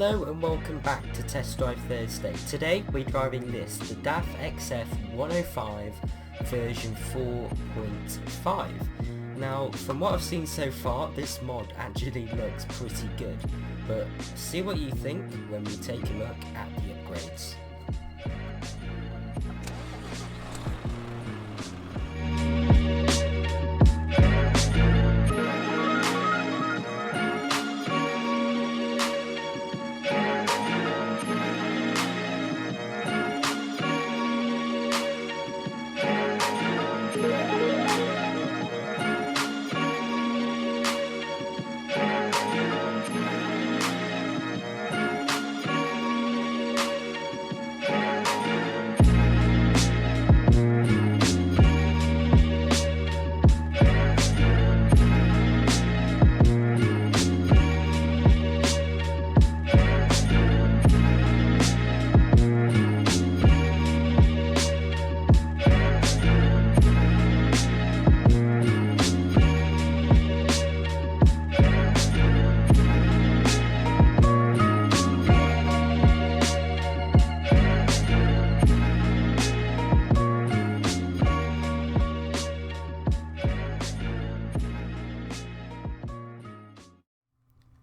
Hello and welcome back to Test Drive Thursday. Today we're driving this, the DAF XF 105 version 4.5. Now from what I've seen so far, this mod actually looks pretty good, but see what you think when we take a look at the upgrades.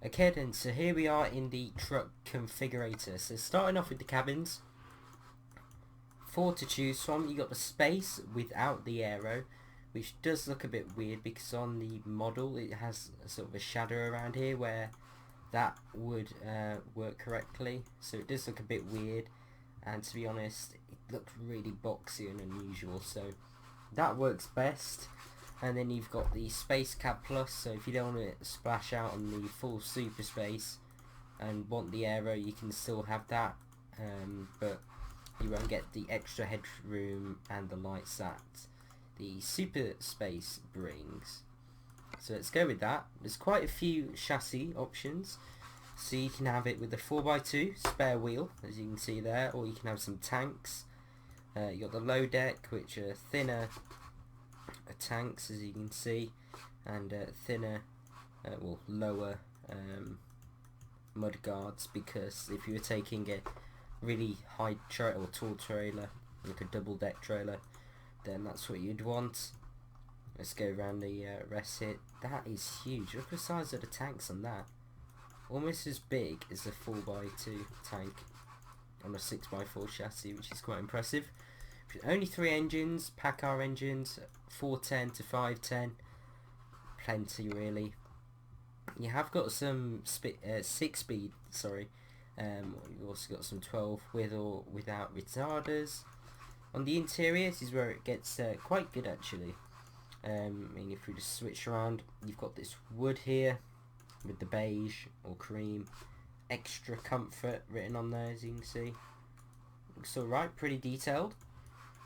Okay then, so here we are in the truck configurator. So starting off with the cabins, 4 to choose from. You got the space without the aero, which does look a bit weird because on the model it has a sort of a shadow around here where that would work correctly. So it does look a bit weird, and to be honest it looks really boxy and unusual, so that works best. And then you've got the Space Cab Plus, so if you don't want to splash out on the full super space and want the aero, you can still have that, but you won't get the extra headroom and the lights that the super space brings. So let's go with that. There's quite a few chassis options, so you can have it with the 4x2 spare wheel, as you can see there, or you can have some tanks. You got the low deck, which are thinner tanks, as you can see, and thinner, well, lower mud guards, because if you were taking a really high or tall trailer, like a double deck trailer, then that's what you'd want. Let's go around the rest here. That is huge. Look at the size of the tanks on that. Almost as big as a 4x2 tank on a 6x4 chassis, which is quite impressive. Only 3 engines, Packard engines, 410 to 510, plenty really. You have got some 6-speed, sorry. You've also got some 12 with or without retarders. On the interior, this is where it gets quite good actually. I mean, if we just switch around, you've got this wood here with the beige or cream, extra comfort written on there, as you can see. Looks alright, pretty detailed.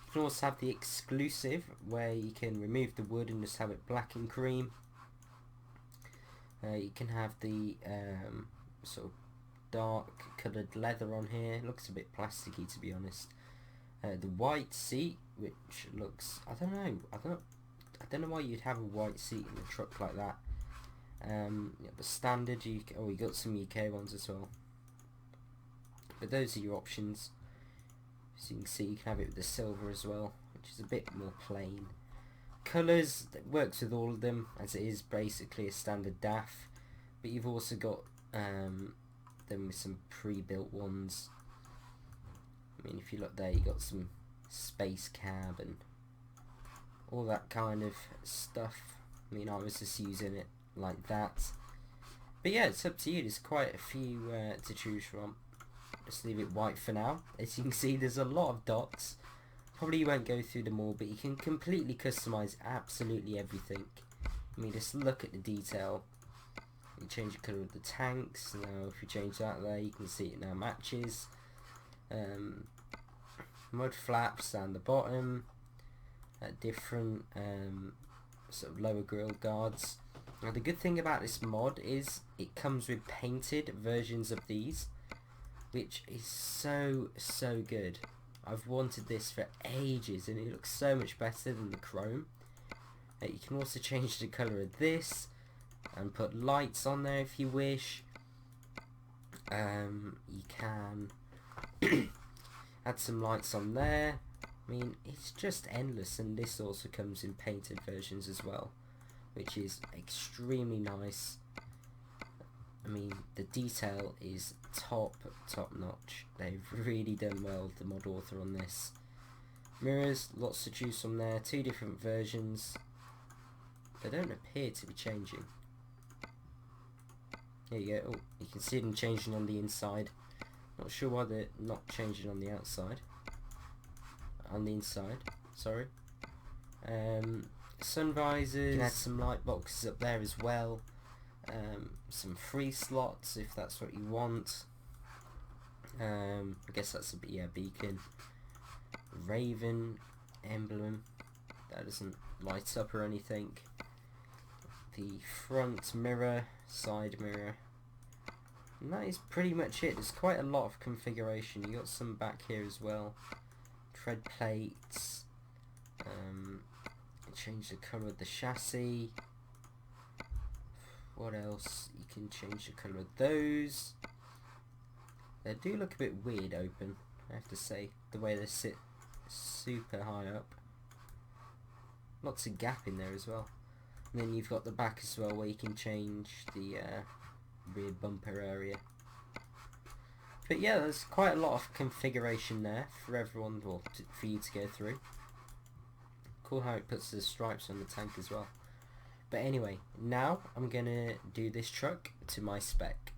You can also have the exclusive, where you can remove the wood and just have it black and cream. You can have the sort of dark coloured leather on here. It looks a bit plasticky, to be honest. The white seat, which looks, I don't know why you'd have a white seat in a truck like that. The standard UK, oh, you got some UK ones as well. But those are your options. So you can see you can have it with the silver as well, which is a bit more plain. Colours, it works with all of them, as it is basically a standard DAF, but you've also got them with some pre-built ones. I mean, if you look there, you got some space cab and all that kind of stuff. I mean, I was just using it like that. But yeah, it's up to you. There's quite a few to choose from. Just leave it white for now. As you can see, there's a lot of dots. Probably won't go through them all, but you can completely customize absolutely everything. I mean, just look at the detail. You change the colour of the tanks. Now, if you change that there, you can see it now matches. Mud flaps down the bottom. Different sort of lower grille guards. Now, the good thing about this mod is it comes with painted versions of these, which is so good. I've wanted this for ages and it looks so much better than the chrome. You can also change the colour of this and put lights on there if you wish. You can add some lights on there. I mean, it's just endless, and this also comes in painted versions as well, which is extremely nice. I mean, the detail is top notch. They've really done well, the mod author, on this. Mirrors, lots to choose from there, 2 different versions. They don't appear to be changing. There you go. Oh, you can see them changing on the inside. Not sure why they're not changing on the outside. On the inside, sorry. Sun visors. You can add some light boxes up there as well. Some free slots if that's what you want. I guess that's a beacon. Raven emblem. That doesn't light up or anything. The front mirror, side mirror, and that is pretty much it. There's quite a lot of configuration. You got some back here as well. Tread plates. Change the colour of the chassis. What else? You can change the colour of those. They do look a bit weird open, I have to say, the way they sit super high up. Lots of gap in there as well. And then you've got the back as well, where you can change the rear bumper area. But yeah, there's quite a lot of configuration there for everyone, well, for you to go through. Cool how it puts the stripes on the tank as well. But anyway, now I'm gonna do this truck to my spec.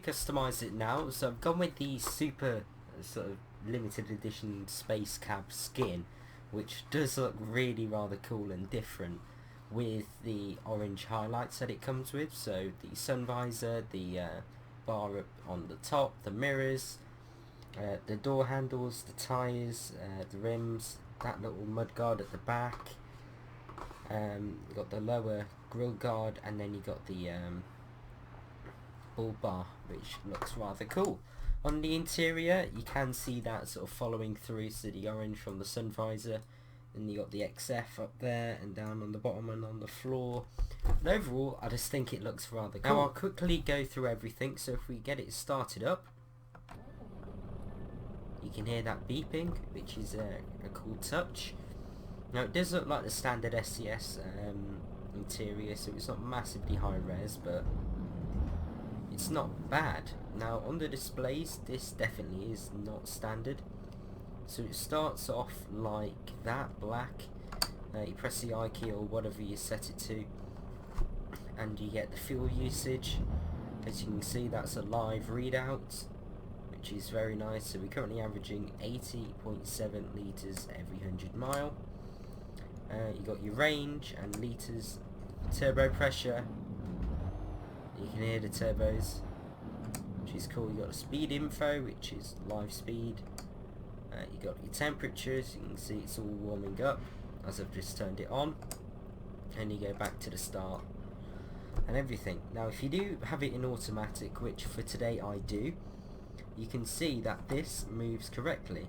Customize it now, so I've gone with the super sort of limited edition space cab skin, which does look really rather cool and different, with the orange highlights that it comes with. So the sun visor, the bar up on the top, the mirrors, the door handles, the tyres, the rims, that little mud guard at the back. You got the lower grille guard, and then you got the bull bar, which looks rather cool. On the interior, you can see that sort of following through, so the orange from the sun visor, and you got the XF up there and down on the bottom and on the floor. And overall, I just think it looks rather cool. Now I'll quickly go through everything. So if we get it started up, you can hear that beeping, which is a cool touch. Now it does look like the standard SCS interior, so it's not massively high res, but it's not bad. Now on the displays, this definitely is not standard. So it starts off like that, black. You press the I key or whatever you set it to, and you get the fuel usage. As you can see, that's a live readout, which is very nice. So we're currently averaging 80.7 litres every 100 mile. You got your range and litres, turbo pressure. You can hear the turbos, which is cool. You got the speed info, which is live speed. You got your temperatures. You can see it's all warming up as I've just turned it on, and you go back to the start and everything. Now if you do have it in automatic, which for today I do, you can see that this moves correctly.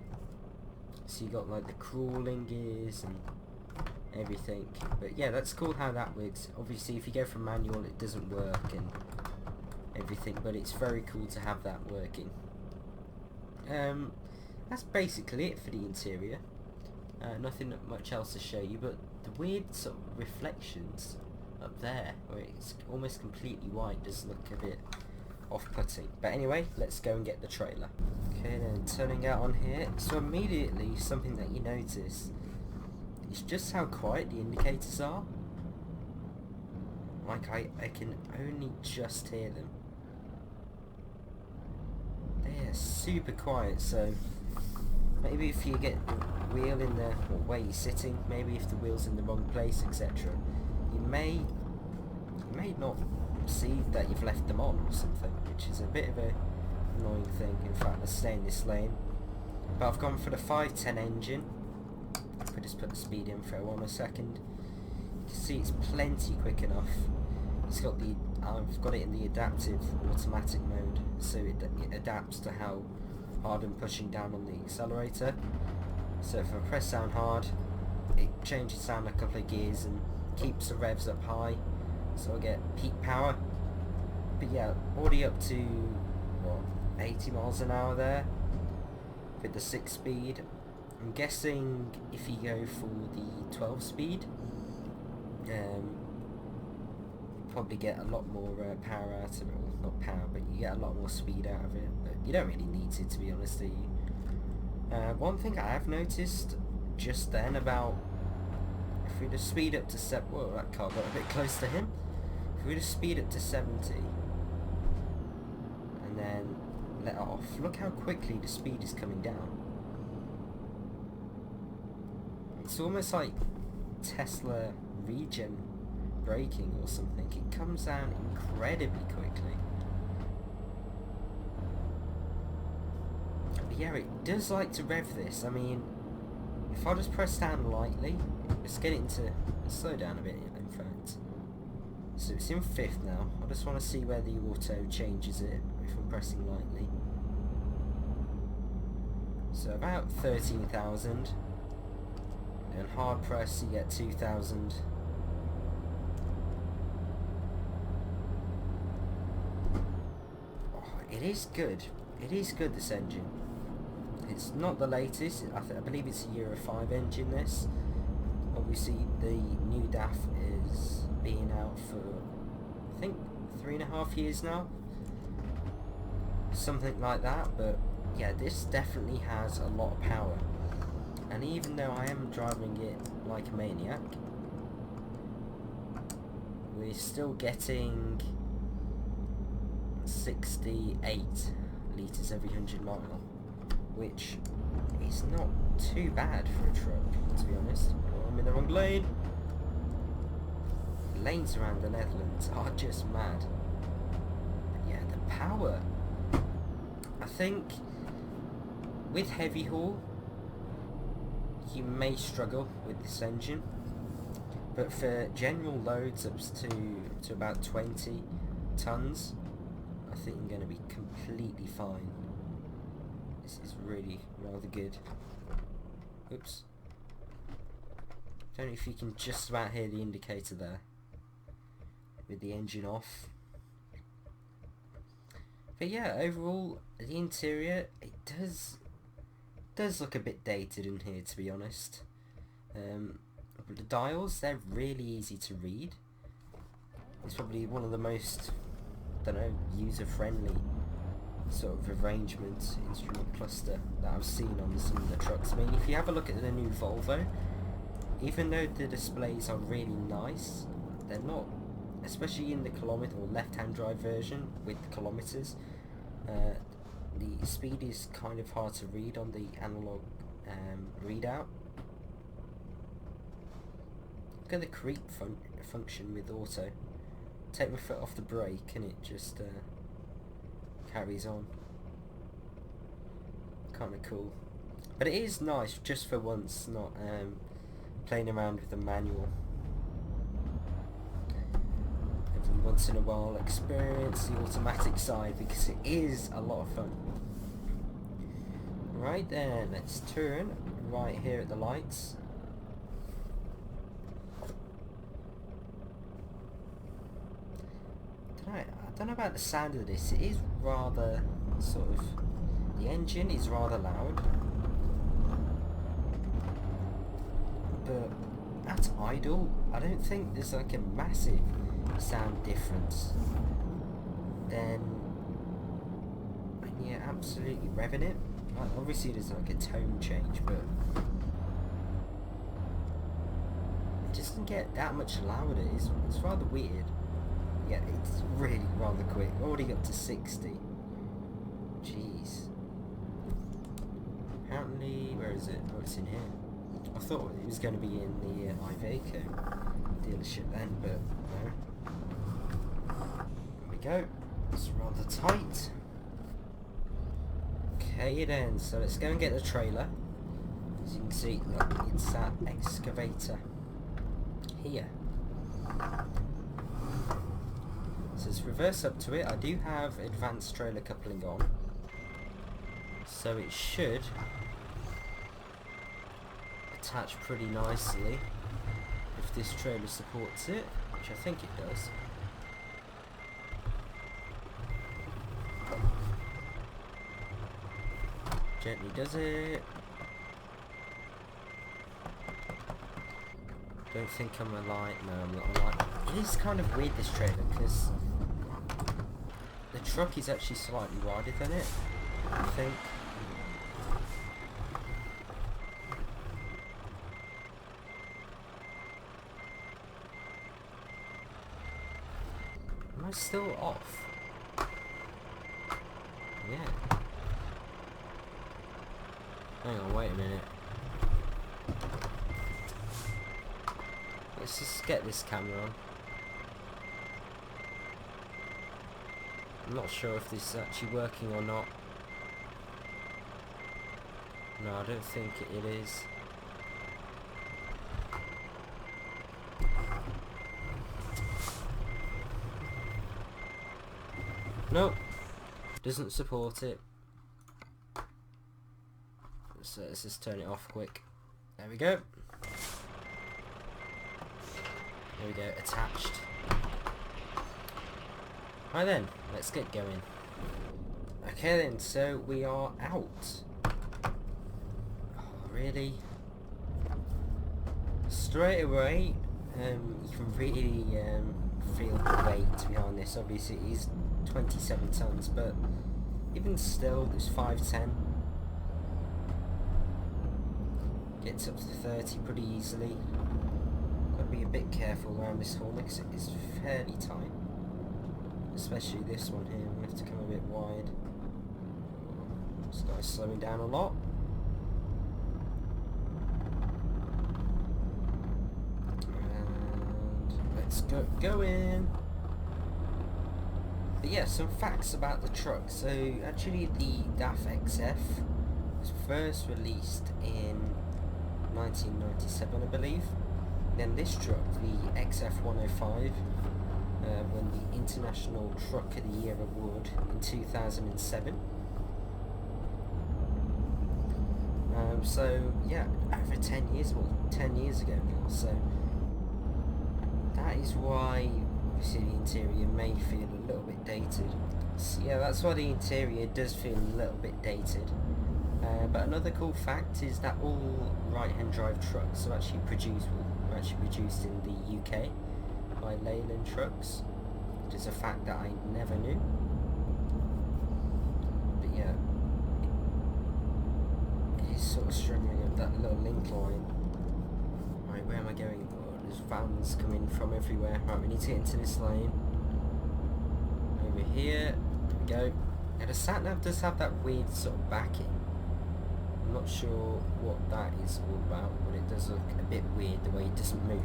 So you got like the crawling gears and everything. But yeah, that's cool how that works. Obviously if you go from manual it doesn't work and everything, but it's very cool to have that working. That's basically it for the interior. Nothing much else to show you, but the weird sort of reflections up there where it's almost completely white does look a bit off-putting. But anyway, let's go and get the trailer. Okay, then turning out on here, so immediately something that you notice is just how quiet the indicators are. Like I can only just hear them. They're super quiet, so maybe if you get the wheel in the where you're sitting, maybe if the wheel's in the wrong place, etc., you may not see that you've left them on or something, which is a bit of a annoying thing. In fact, let's stay in this lane. But I've gone for the 510 engine. If we just put the speed info on a second, you can see it's plenty quick enough. It's got the I've got it in the adaptive automatic mode, so it adapts to how hard I'm pushing down on the accelerator. So if I press down hard, it changes down a couple of gears and keeps the revs up high, so I get peak power. But yeah, already up to what, 80 miles an hour there with the 6 speed. I'm guessing if you go for the 12 speed, you probably get a lot more power out of it. Well, not power, but you get a lot more speed out of it. But you don't really need to be honest, do you? One thing I have noticed just then about, if we just speed up to whoa, that car got a bit close to him. If we just speed up to 70 and then let off, look how quickly the speed is coming down. It's almost like Tesla regen braking or something. It comes down incredibly quickly. But yeah, it does like to rev this. I mean, if I just press down lightly, let's get it into, slow down a bit in fact. So it's in 5th now. I just want to see where the auto changes it if I'm pressing lightly. So about 13,000. And hard press you get 2,000. Oh, it is good. It is good, this engine. It's not the latest. I believe it's a Euro 5 engine, this. Obviously the new DAF is being out for, I think, 3.5 years now. Something like that, but yeah, this definitely has a lot of power. And even though I am driving it like a maniac, we're still getting 68 litres every 100 mile, which is not too bad for a truck, to be honest. Oh, I'm in the wrong lane. Lanes around the Netherlands are just mad. But yeah, the power. I think with heavy haul, you may struggle with this engine, but for general loads up to about 20 tons, I think you're going to be completely fine. This is really rather good. Oops. Don't know if you can just about hear the indicator there with the engine off. But yeah, overall the interior, it does look a bit dated in here, to be honest. But the dials, they're really easy to read. It's probably one of the most, I don't know, user-friendly sort of arrangement instrument cluster that I've seen on some of the trucks. I mean, if you have a look at the new Volvo, even though the displays are really nice, they're not, especially in the kilometre or left-hand drive version with the kilometres, the speed is kind of hard to read on the analog readout. Look at the creep function with auto. Take my foot off the brake and it just carries on. Kind of cool. But it is nice just for once, not playing around with the manual. Every once in a while experience the automatic side, because it is a lot of fun. Right then, let's turn right here at the lights. don't know about the sound of this. It is rather sort of, the engine is rather loud, but at idle I don't think there's like a massive sound difference. Then when you're absolutely revving it, like obviously there's like a tone change, but it doesn't get that much louder. It's rather weird. Yeah, it's really rather quick. Already up to 60. Jeez. Apparently, where is it? Oh, it's in here. I thought it was going to be in the Iveco dealership then, but no. There we go. It's rather tight. Okay then, so let's go and get the trailer. As you can see, look, it's that excavator here. So let's reverse up to it. I do have advanced trailer coupling on, so it should attach pretty nicely if this trailer supports it, which I think it does. Gently does it. Don't think I'm a light. No, I'm not a light. It is kind of weird, this trailer, because the truck is actually slightly wider than it, I think. Am I still off? Yeah. Hang on, wait a minute. Let's just get this camera on. I'm not sure if this is actually working or not. No, I don't think it is. Nope. Doesn't support it. So let's just turn it off quick. There we go. There we go, attached. Right then, let's get going. Okay then, so we are out. Oh, really? Straight away, you can really feel the weight behind this. Obviously it is 27 tons, but even still, it's 510. Gets up to 30 pretty easily. Gotta be a bit careful around this horn because it is fairly tight. Especially this one here, we have to come a bit wide. This guy's slowing down a lot. And let's go in. But yeah, some facts about the truck. So actually the DAF XF was first released in 1997, I believe. Then this truck, the XF105, won the International Truck of the Year award in 2007. So yeah, over 10 years, well 10 years ago now, so that is why obviously the interior may feel a little bit dated. So yeah, that's why the interior does feel a little bit dated. But another cool fact is that all right-hand drive trucks are actually produced in the UK by Leyland Trucks, which is a fact that I never knew. But yeah, it is sort of struggling up that little link line. Right, where am I going? Oh, there's vans coming from everywhere. Right, we need to get into this lane. Over here, there we go. Now the sat-nav does have that weird sort of backing. I'm not sure what that is all about, but it does look a bit weird the way it doesn't move.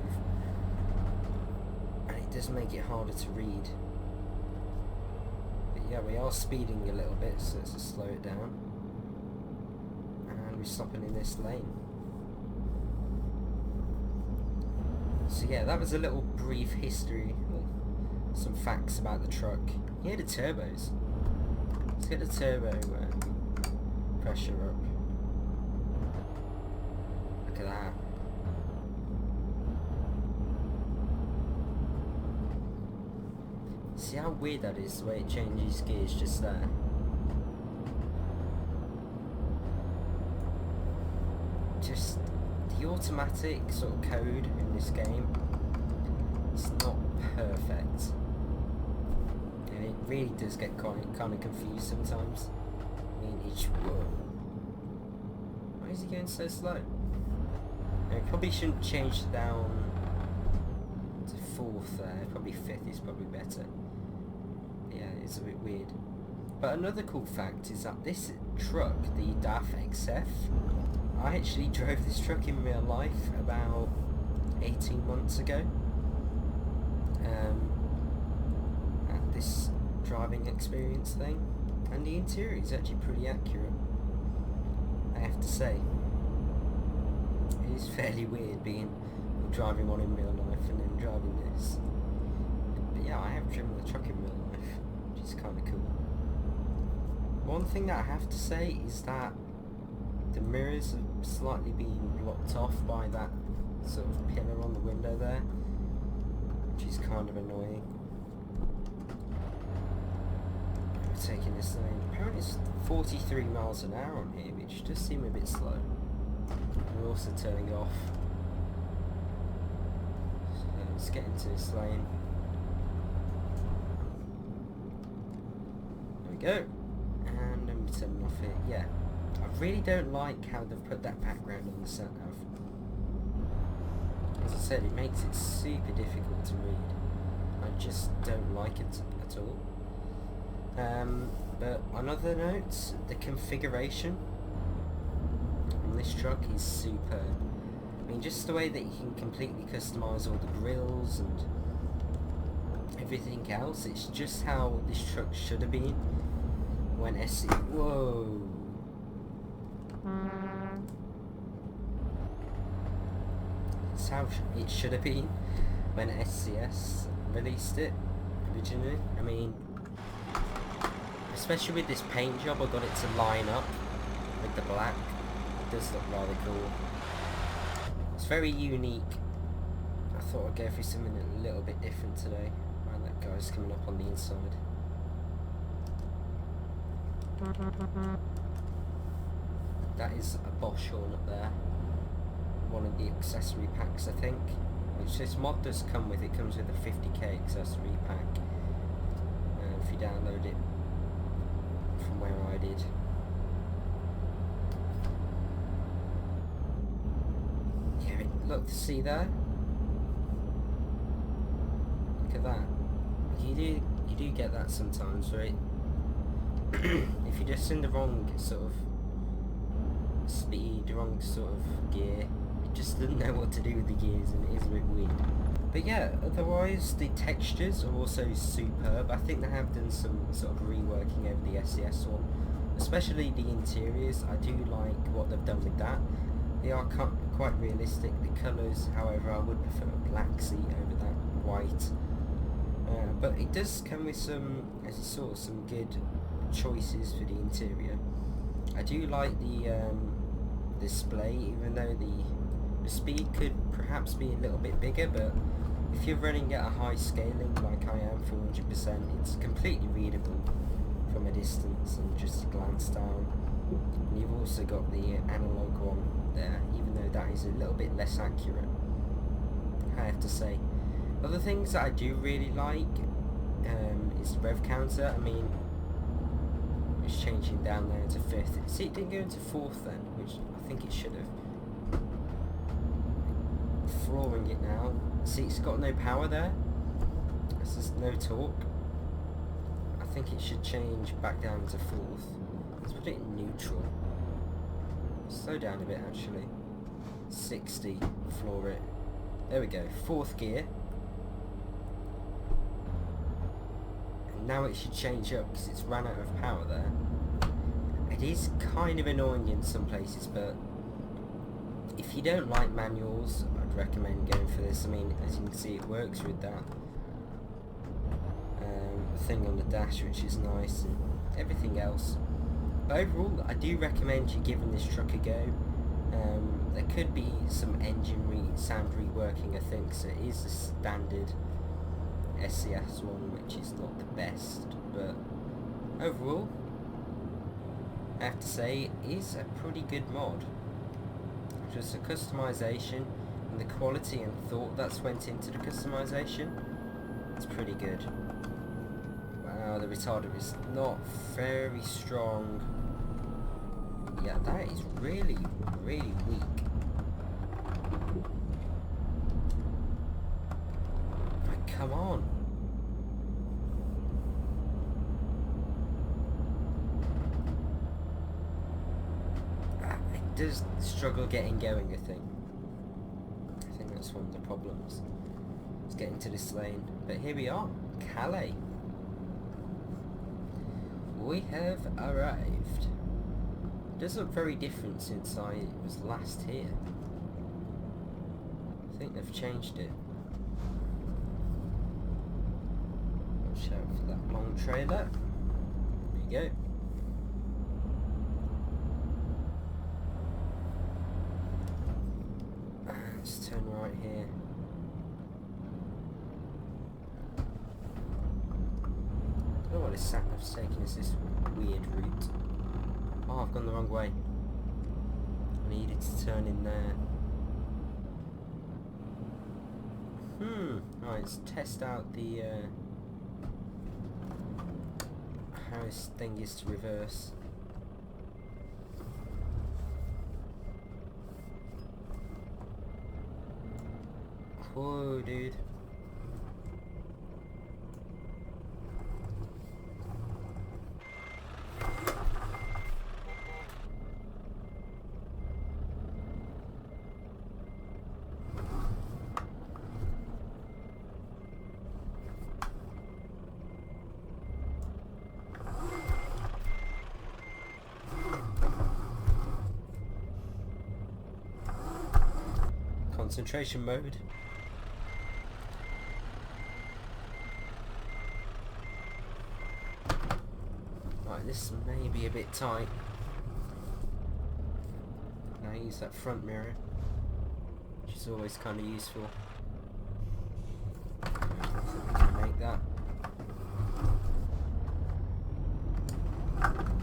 And it does make it harder to read. But yeah, we are speeding a little bit, so let's just slow it down. And we're stopping in this lane. So yeah, that was a little brief history, well, some facts about the truck. Yeah, the turbos. Let's get the turbo pressure up. Look at that. So See how weird that is, the way it changes gears just there. Just the automatic sort of code in this game, it's not perfect. And it really does get kind of confused sometimes. I mean, whoa. Why is he going so slow? I probably shouldn't change down to 4th there, probably 5th is probably better. Yeah, it's a bit weird. But another cool fact is that this truck, the DAF XF, I actually drove this truck in real life about 18 months ago. At this driving experience thing. And the interior is actually pretty accurate, I have to say. It is fairly weird driving one in real life and then driving this. But yeah, I have driven the truck in real life, which is kind of cool. One thing that I have to say is that the mirrors have slightly been blocked off by that sort of pillar on the window there, which is kind of annoying. We're taking this lane. Apparently it's 43 miles an hour on here, which does seem a bit slow. We're also turning off. So let's get into this lane. There we go. And then we turn off here. Yeah. I really don't like how they've put that background on the sat nav. As I said, it makes it super difficult to read. I just don't like it at all. But on other notes, the configuration on this truck is superb. I mean, just the way that you can completely customise all the grills and everything else, it's just how this truck should have been when whoa! It's how it should have been when SCS released it originally. I mean, especially with this paint job, I got it to line up with the black. It does look rather cool. It's very unique. I thought I'd go for something a little bit different today. Right, that guy's coming up on the inside. That is a Bosch horn up there. One of the accessory packs, I think. Which this mod does come with. It comes with a 50k accessory pack. If you download it from where I did. Yeah, look, see there? Look at that. You do get that sometimes, right? If you're just in the wrong sort of speed, the wrong sort of gear, it just doesn't know what to do with the gears, and it is a bit weird. But yeah, otherwise the textures are also superb. I think they have done some sort of reworking over the SES one, especially the interiors. I do like what they've done with that. They are quite realistic. The colours, however, I would prefer a black seat over that white. But it does come with some, as you saw, some good choices for the interior. I do like the display, even though the speed could perhaps be a little bit bigger, but if you're running at a high scaling like I am, 400%, it's completely readable from a distance and just a glance down. And you've also got the analog one there, even though that is a little bit less accurate, I have to say. Other things that I do really like is the rev counter. I mean, it's changing down there to 5th. See, it didn't go into 4th then, which I think it should have. Flooring it now. See, it's got no power there. There's just no torque. I think it should change back down to 4th. Let's put it in neutral. Slow down a bit actually. 60, floor it. There we go, 4th gear. And now it should change up because it's run out of power there. It is kind of annoying in some places, but if you don't like manuals, I'd recommend going for this. I mean, as you can see, it works with that thing on the dash, which is nice, and everything else. But overall, I do recommend you giving this truck a go. There could be some engine sound reworking, I think, so it is a standard SCS one, which is not the best, but overall I have to say it is a pretty good mod. Just the customization and the quality and thought that's went into the customization, it's pretty good. Wow, the retarder is not very strong. Yeah, that is really, really weak. Like, come on. It does struggle getting going, I think. I think that's one of the problems. It's getting to this lane. But here we are, Calais. We have arrived. It does look very different since I was last here. I think they've changed it. Watch out for that long trailer. There you go. Let's turn right here. I don't know what this sat nav's taking us this weird route. Oh, I've gone the wrong way. I needed to turn in there. Right, let's test out the how this thing is to reverse. Whoa, dude. Concentration mode. Right, this may be a bit tight. Now I use that front mirror, which is always kind of useful. I think we can make that.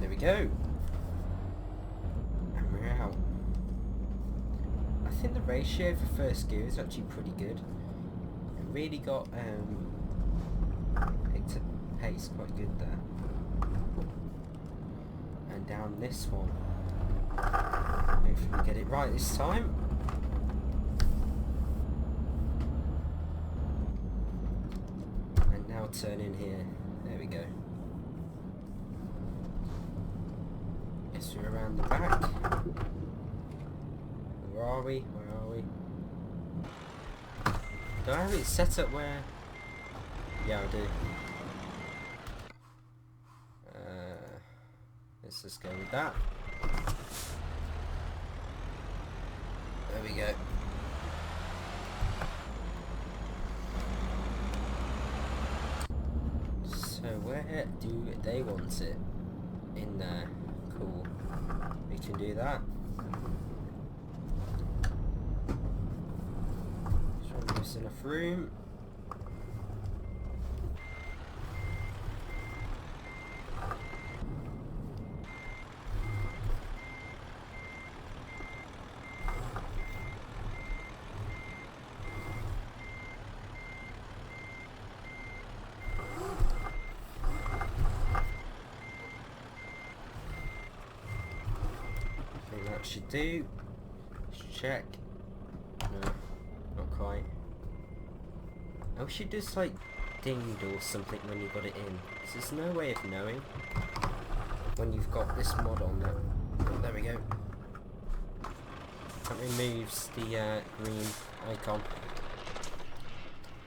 There we go. And we're out. I think the ratio for first gear is actually pretty good. It really got picked up pace quite good there. And down this one. Hopefully we get it right this time. And now turn in here. There we go. Guess we're around the back. Where are we? Where are we? Do I have it set up where... Yeah, I do. Let's just go with that. There we go. So where do they want it? In there. Cool. We can do that. Just enough room. I think that should do. Let's check. No, not quite. I wish it just like dinged or something when you got it in, because there's no way of knowing when you've got this mod on there. Oh, there we go. That removes the green icon.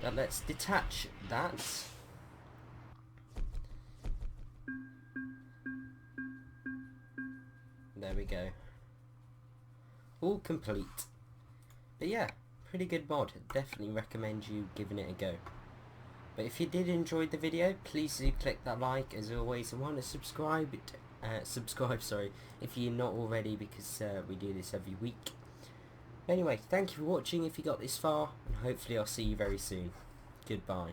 Now let's detach that. There we go. All complete. But yeah, pretty good mod. Definitely recommend you giving it a go. But if you did enjoy the video, please do click that like as always, and want to subscribe if you're not already, because we do this every week. Anyway, thank you for watching if you got this far, and hopefully I'll see you very soon. Goodbye.